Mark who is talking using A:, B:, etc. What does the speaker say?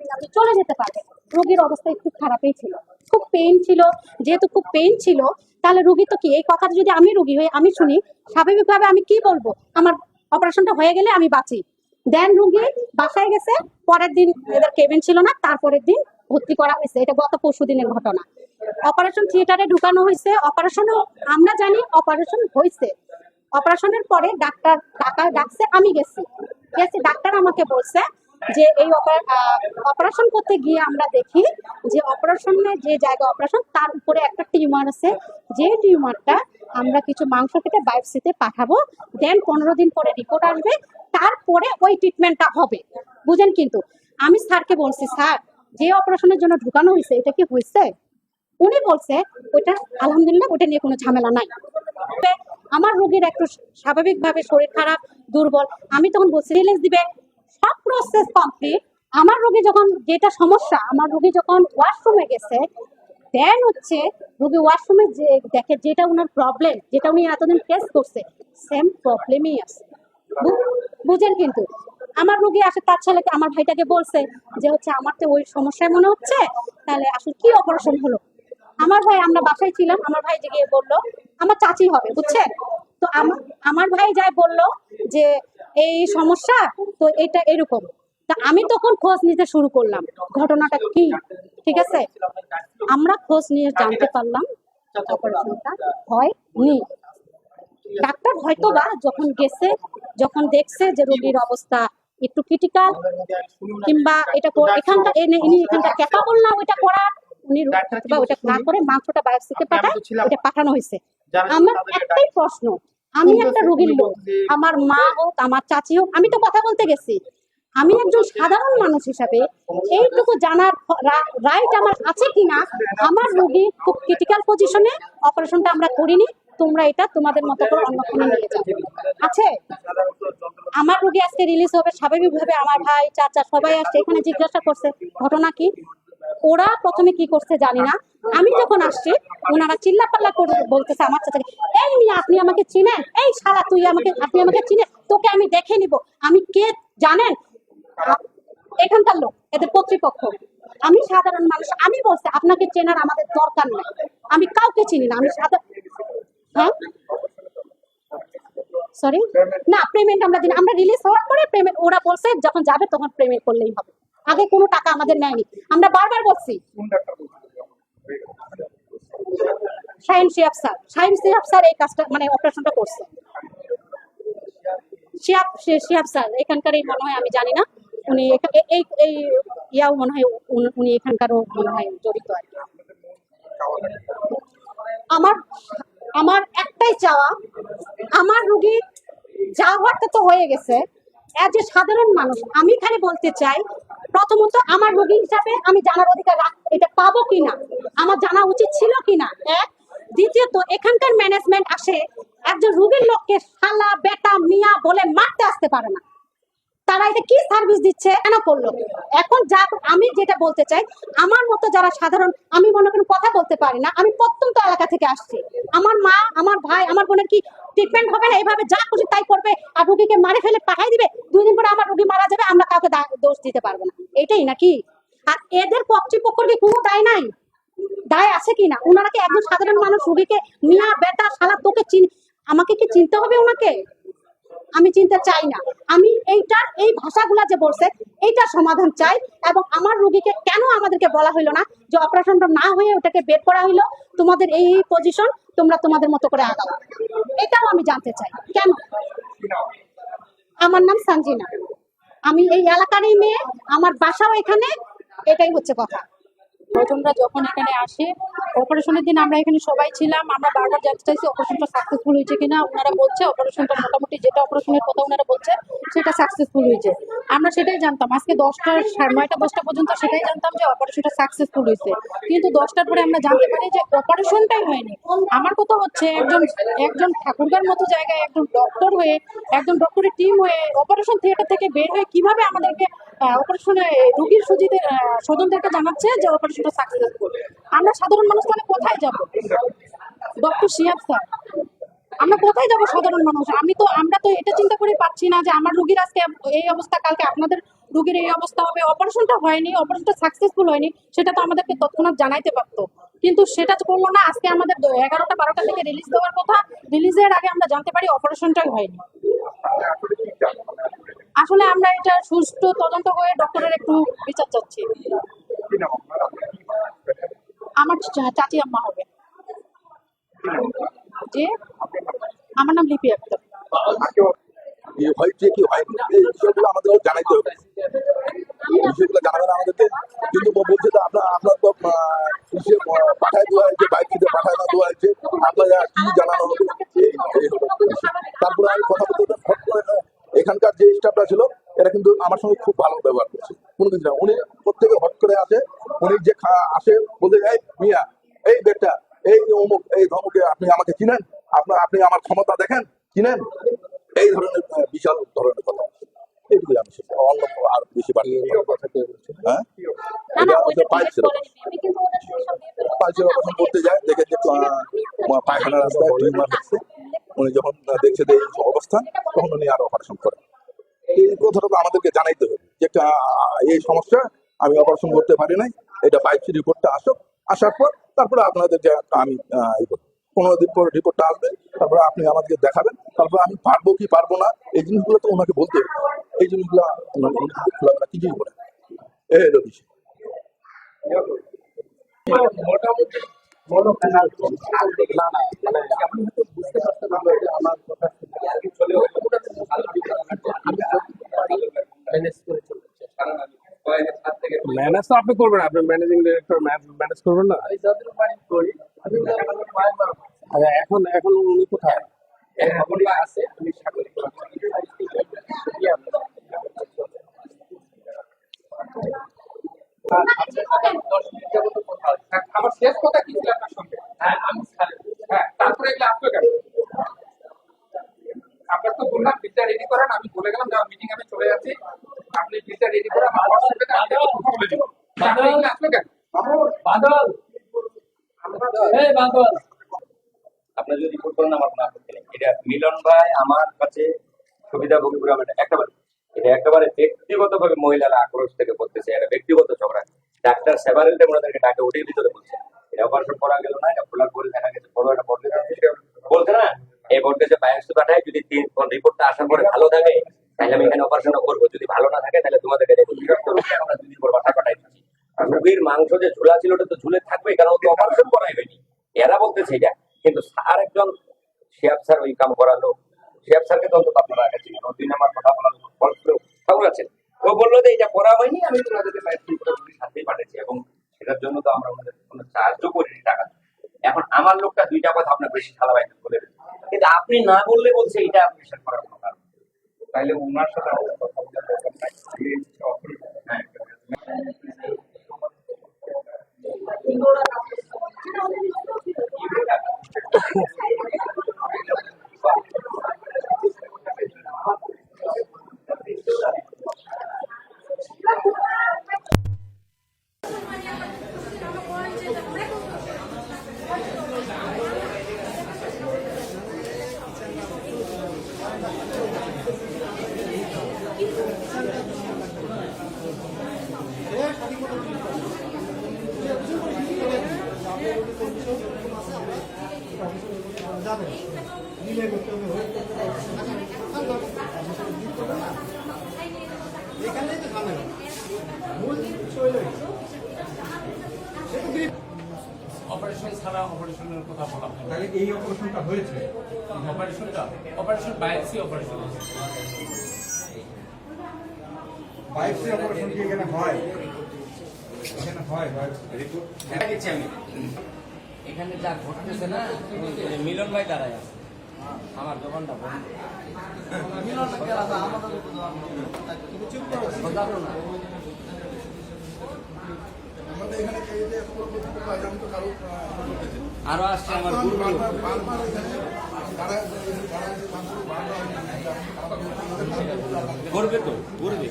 A: দিন আপনি চলে যেতে পারবেন। রোগীর অবস্থা একটু খারাপই ছিল, খুব পেইন ছিল। যেহেতু খুব পেইন ছিল, তাহলে রোগী তো কি, এই কথাটা যদি আমি রোগী হয়ে আমি শুনি, স্বাভাবিকভাবে আমি কি বলবো, আমার অপারেশনটা হয়ে গেলে আমি বাঁচি। দেন রোগী বাসায় গেছে, পরের দিন এদের কেবিন ছিল না, তারপরের দিন ভর্তি করা হয়েছে। এটা গত পরশু দিনের ঘটনা। অপারেশন থিয়েটারে ঢুকানো হয়েছে, অপারেশনও আমরা জানি অপারেশন হয়েছে। অপারেশনের পরে ডাক্তার ডাকছে, আমি গেছি। ডাক্তার আমাকে বলছে যে এই অপারেশন করতে গিয়ে আমরা দেখি যে অপারেশনের যে জায়গা অপারেশন তার উপরে একটা টিউমার আছে, যে টিউমারটা আমরা কিছু মাংস কেটে বায়োপসিতে পাঠাবো। দেন 15 দিন পরে রিপোর্ট আসবে, তারপরে ওই ট্রিটমেন্টটা হবে। বুঝেন? কিন্তু আমি স্যারকে বলছি, স্যার যে অপারেশনের জন্য ঢুকানো হয়েছে এটা কি হয়েছে? উনি বলছে ওইটা আলহামদুলিল্লাহ, ওটা নিয়ে কোনো ঝামেলা নাই। আমার রোগীর একটু স্বাভাবিকভাবে শরীর খারাপ, দুর্বল। আমি তখন বলছি রিলিজ দিবে, সব প্রসেস কমপ্লিট। আমার রোগী যখন যেটা সমস্যা, আমার রোগী যখন ওয়াশরুমে গেছে, দেন হচ্ছে রোগী ওয়াশরুমে যে দেখে যেটা উনার প্রবলেম, যেটা উনি এতদিন ফেস করছে, সেম প্রবলেমই আছে। বুঝেন? কিন্তু আমার রোগী আসে, তার ছেলেকে, আমার ভাইটাকে বলছে যে হচ্ছে আমার তো ওই সমস্যায় মনে হচ্ছে, তাহলে আসলে কি অপারেশন হলো? আমার ভাই, আমরা বাসায় ছিলাম, আমার ভাই যে গিয়ে বললো, আমার চাচি হবে, বুঝছেন? তো আমার ভাই যাই বললো যে এই সমস্যা, তো এটা এরকম। তা আমি তখন খোঁজ নিতে শুরু করলাম ঘটনাটা কি। ঠিক আছে, আমরা খোঁজ নিয়ে জানতে পারলাম অপারেশনটা হয়নি। ডাক্তার হয়তো বা যখন গেছে, যখন দেখছে যে রোগীর অবস্থা একটু ক্রিটিক্যাল, কিংবা এটা এখানকার এখানকার ক্যাপাবল না ওইটা করার, উনি ওইটা না করে মাংসটা বায়োপসিতে পাঠায়, ওইটা পাঠানো হয়েছে। আমার একটাই প্রশ্ন, আমি একটা রোগীর লোক, আমার মা হোক আমার চাচি হোক, আমি তো কথা বলতে গেছি। আমি একজন সাধারণ মানুষ হিসাবে এইটুকু জানার রাইট আমার আছে কিনা, আমার রোগী খুব ক্রিটিক্যাল পজিশনে, অপারেশনটা আমরা করিনি, তোমরা এটা তোমাদের মতো করে অন্যখানে নিয়ে যাও আছে। আমার রোগী আজকে রিলিজ হবে, স্বাভাবিকভাবে আমার ভাই চাচা সবাই আসছে, এখানে জিজ্ঞাসা করছে ঘটনা কি। ওরা প্রথমে কি করছে জানি না, আমি যখন আসছি ওনারা চিল্লাপাল্লা করে বলতেছে আমার চাচাকে, এই নিয়ে আপনি আমাকে চিনেন, এই শালা তুই আমাকে, আপনি আমাকে চিনেন, তোকে আমি দেখে নিব, আমি কে জানেন? এখানকার লোক, এদের কর্তৃপক্ষ। আমি সাধারণ মানুষ, আমি বলছি আপনাকে চেনার আমাদের দরকার নেই, আমি কাউকে চিনি না, আমি সাধারণ। হ্যাঁ, সরি, না পেমেন্ট আমরা দিন, আমরা রিলিজ হওয়ার পরে পেমেন্ট, ওরা বলছে যখন যাবে তখন পেমেন্ট করলেই হবে, আগে কোনো টাকা আমাদের নেয়নি। আমরা বারবার বলছি, শাহিন শিহাব স্যার এই কাজটা মানে অপারেশনটা করছে। শিহাব স্যার এখানকার মনে হয়, আমি জানি না, উনি এই এই ইয়াও মনে হয় উনি এখানকারও মনে হয় জড়িত আর কি। আমার আমার একটাই চাওয়া, আমার রোগী যা হওয়ারটা তো হয়ে গেছে, এজ এ সাধারণ মানুষ আমি এখানে বলতে চাই, প্রথমত আমার রোগী হিসাবে আমি জানার অধিকার এটা পাবো কিনা, আমার জানা উচিত ছিল কিনা, এক। দ্বিতীয়ত এখানকার ম্যানেজমেন্ট আসে, একজন রোগীর লোককে শালা বেটা মিয়া বলে মারতে আসতে পারে না। তারা এটা কি সার্ভিস দিচ্ছে, কেন করলো? এখন যা আমি যেটা বলতে চাই, আমার মতো যারা সাধারণ, আমি মনে করেন কথা বলতে পারি না, আমি প্রত্যন্ত এলাকা থেকে আসছি, আমার মা আমার ভাই আমার বোনের কি ট্রিটমেন্ট হবে না? এইভাবে যা খুশি তাই করবে আর রোগীকে মারে ফেলে পাঠাই দিবে, 2 দিন পরে আমার রোগী মারা যাবে, আমরা কাউকে দোষ দিতে পারবো না, এটাই নাকি? আর এদের কর্তৃপক্ষের কি কোনো দায় নাই? দায় আছে কিনা? ওনারা কি একজন সাধারণ মানুষ রোগীকে মিয়া বেটা শালা তোকে আমাকে কি চিনতে হবে ওনাকে? আমি চিনতে চাই না। আমি এইটার এই ভাষাগুলা যে বলছে এইটার সমাধান চাই। এবং আমার রোগীকে কেন আমাদেরকে বলা হইলো না যে অপারেশনটা না হয়ে ওটাকে বের করা হইলো, তোমাদের এই পজিশন, তোমরা তোমাদের মতো করে আগাও, এটাও আমি জানতে চাই কেন। আমার নাম সঞ্জিনা, আমি এই এলাকারই মেয়ে, আমার বাসাও এখানে, এটাই হচ্ছে কথা।
B: স্বজনরা যখন এখানে আসে, অপারেশনের দিন আমরা এখানে সবাই ছিলাম, আমরা বারবার জানতে চাইছি অপারেশনটা সাকসেসফুল হয়েছে কিনা। ওনারা বলছে অপারেশনটা মোটামুটি যেটা অপারেশনের কথা ওনারা বলছে সেটা সাকসেসফুল হয়েছে। আমরা সেটাই জানতাম, আজকে 10টা 9টা 10টা পর্যন্ত সেটাই জানতাম যে অপারেশনটা সাকসেসফুল হয়েছে, কিন্তু 10টার পরে আমরা জানতে পারি যে অপারেশনটাই হয়নি। আমার কথা হচ্ছে একজন ঠাকুরগার মতো জায়গায় একজন ডক্টর হয়ে, একজন ডক্টরের টিম হয়ে অপারেশন থিয়েটার থেকে বের হয়ে কিভাবে আমাদেরকে অপারেশনে রোগীর স্বজনদেরকে জানাচ্ছে যে অপারেশনটা সাকসেসফুল। আমরা সাধারণ মানুষ মানে কোথায় যাব? ডক্টর শিহাব স্যার, আমরা কোথায় যাব সাধারণ মানুষ? আমরা তো এটা চিন্তা করে পাচ্ছি না যে আমার রোগীর আজকে এই অবস্থা, কালকে আপনাদের রোগীর এই অবস্থা হবে, অপারেশনটা হয়নি, অপারেশনটা সাকসেসফুল হয়নি, সেটা তো আমাদেরকে তৎক্ষণাৎ জানাইতে পারতো, কিন্তু সেটা তো করলো না। আজকে আমাদের 11টা 12টা থেকে রিলিজ দেওয়ার কথা, রিলিজের আগে আমরা জানতে পারি অপারেশনটাই হয়নি। আসলে আমরা এটা সুষ্ঠু তদন্ত করে ডক্টরের একটু বিচার চাচ্ছি। আমার চাচি আম্মা হবে। যে আমার নাম লিপি আক্তার।
C: কি হয়েছে কি হয়নি এই বিষয়গুলো আমাদেরকে জানাইতে হবে, বিষয়গুলো জানাবেন আমাদেরকে। কিন্তু বলছে যে আপনার তো ইসে পাঠায় দেওয়া হয়েছে, বাইক থেকে পাঠায় না দেওয়া হয়েছে, আপনার কি জানানো হবে এই হলো বিষয়। তারপরে আমি কথা বলতে ফট করে এখানকার যে স্টাফরা ছিল এরা কিন্তু আমার সঙ্গে খুব ভালো ব্যবহার করছে, কোনো কিছু না। উনি প্রত্যেকে হট করে আসে, উনি যে আসে বলতে এই মিয়া এই বেটা এই অমুক এই ধমকে আপনি আমাকে চিনেন, আপনি আমার ক্ষমতা দেখেন, চিনেন, এই ধরনের বিশাল ধরনের কথা। এইটুকু আমি অন্য আর বেশি বাড়িয়ে হ্যাঁ এটা পাইলসের অপারেশন করতে যায়, দেখে যে পায়খানা রাস্তায় টিউমার হচ্ছে, উনি যখন দেখছে যে এই অবস্থা তখন উনি আর অপারেশন করেন। এই কথাটা তো আমাদেরকে জানাইতে হবে যে একটা এই সমস্যা, আমি অপারেশন করতে পারি নাই, এটা বায়োপসি রিপোর্টটা আসুক, আসার পর তারপরে আপনাদেরকে আমি 15 দিন পর রিপোর্টটা আসবে, তারপরে আপনি আমাদেরকে দেখাবেন, তারপরে আমি পারবো কি পারবো না এই জিনিসগুলো তো ওনাকে বলতে হবে। এই জিনিসগুলো খোলামেলা কিছুই বলে এই হলো বিষয়।
D: মোটামুটি না না মানে আপনি হয়তো বুঝতে পারছেন না যে আমার কথা চলে ম্যানেজ করে চলছে।
E: ম্যানেজ তো আপনি করবেন, আপনি ম্যানেজিং ডিরেক্টর, ম্যানেজ করবেন না।
D: আমি যাদের বাড়ি করি আমি
E: আচ্ছা এখন এখন উনি কোথায়?
D: এখন আছে আমি সাগরিক আমার শেষ কথা কি ছিল আপনার সঙ্গে? হ্যাঁ আমি হ্যাঁ তারপরে এগুলো আসবে কেন? আপনার তো বললাম বিলটা রেডি করেন, আমি বলে গেলাম যে মিটিং আমি চলে যাচ্ছি, আপনি বিলটা রেডি করে আমার হোয়াটসঅ্যাপে আমি কথা বলে দিব। তারপরে এগুলো আসবে কেন? বাদল এই বাদল
F: আপনার যদি রিপোর্ট করেন আমার কোনো আপত্তি নেই। এটা মিলন ভাই আমার কাছে সুবিধাভোগী পুরো এটা একেবারে ব্যক্তিগতভাবে মহিলারা আক্রোশ থেকে করতেছে, এটা ব্যক্তিগত ঝগড়া। ডাক্তার সেভারেলটা ওনাদেরকে ডাকে ওটির ভিতরে বলছে এটা অপারেশন করা গেল না, এটা খোলার পরে দেখা গেছে বড় একটা বর্ডে বলছে না, এই বর্ডে যে বায়োপসি পাঠায়, যদি রিপোর্টটা আসার পরে ভালো থাকে তাহলে আমি এখানে অপারেশনটা করবো, যদি ভালো না থাকে তাহলে তোমাদেরকে আমরা 2 দিন পর বাসা পাঠাই দিচ্ছি। রোগীর মাংস যে ঝুলা ছিল ওটা তো ঝুলে থাকবে, কারণ ও তো অপারেশন করাই হয়নি, এরা বলতেছে এটা। কিন্তু আর একজন শিয়াব স্যার ওই কাম করালো, শিয়াব স্যারকে তো আপনারা আগে 2 নাম্বার কথা বলাচ্ছেন, ও বললো যে এটা করা হয়নি, আমি তোমাদেরকে সাথেই পাঠাচ্ছি, এবং সেটার জন্য তো আমরা ওনাদের কোনো চার্জও করিনি টাকা। এখন আমার লোকটা 2টা কথা আপনার বেশি খালাবাই বলে, কিন্তু আপনি না বললে বলছে এটা বিশ্বাস করার কোনো কারণ, তাইলে ওনার সাথে কথা বলতে দরকার নাই। হ্যাঁ
G: অপারেশন ছাড়া অপারেশনের কথা বলা হয়, তাহলে এই অপারেশনটা হয়েছে, operation biopsy operation
H: biopsy operation কি এখানে হয়? এখানে হয় রিপোর্ট
G: দেখা গেছি আমি এখানে যা ঘটতেছে না, মিলন ভাই দাঁড়ায় আছে, আমার দোকানটা বন্ধ। মিলন
H: আমাদের এখানে এই যে আমি তো কারো
G: আরো আসছে আমার
H: বারবার এখানে
G: করবে তো করবে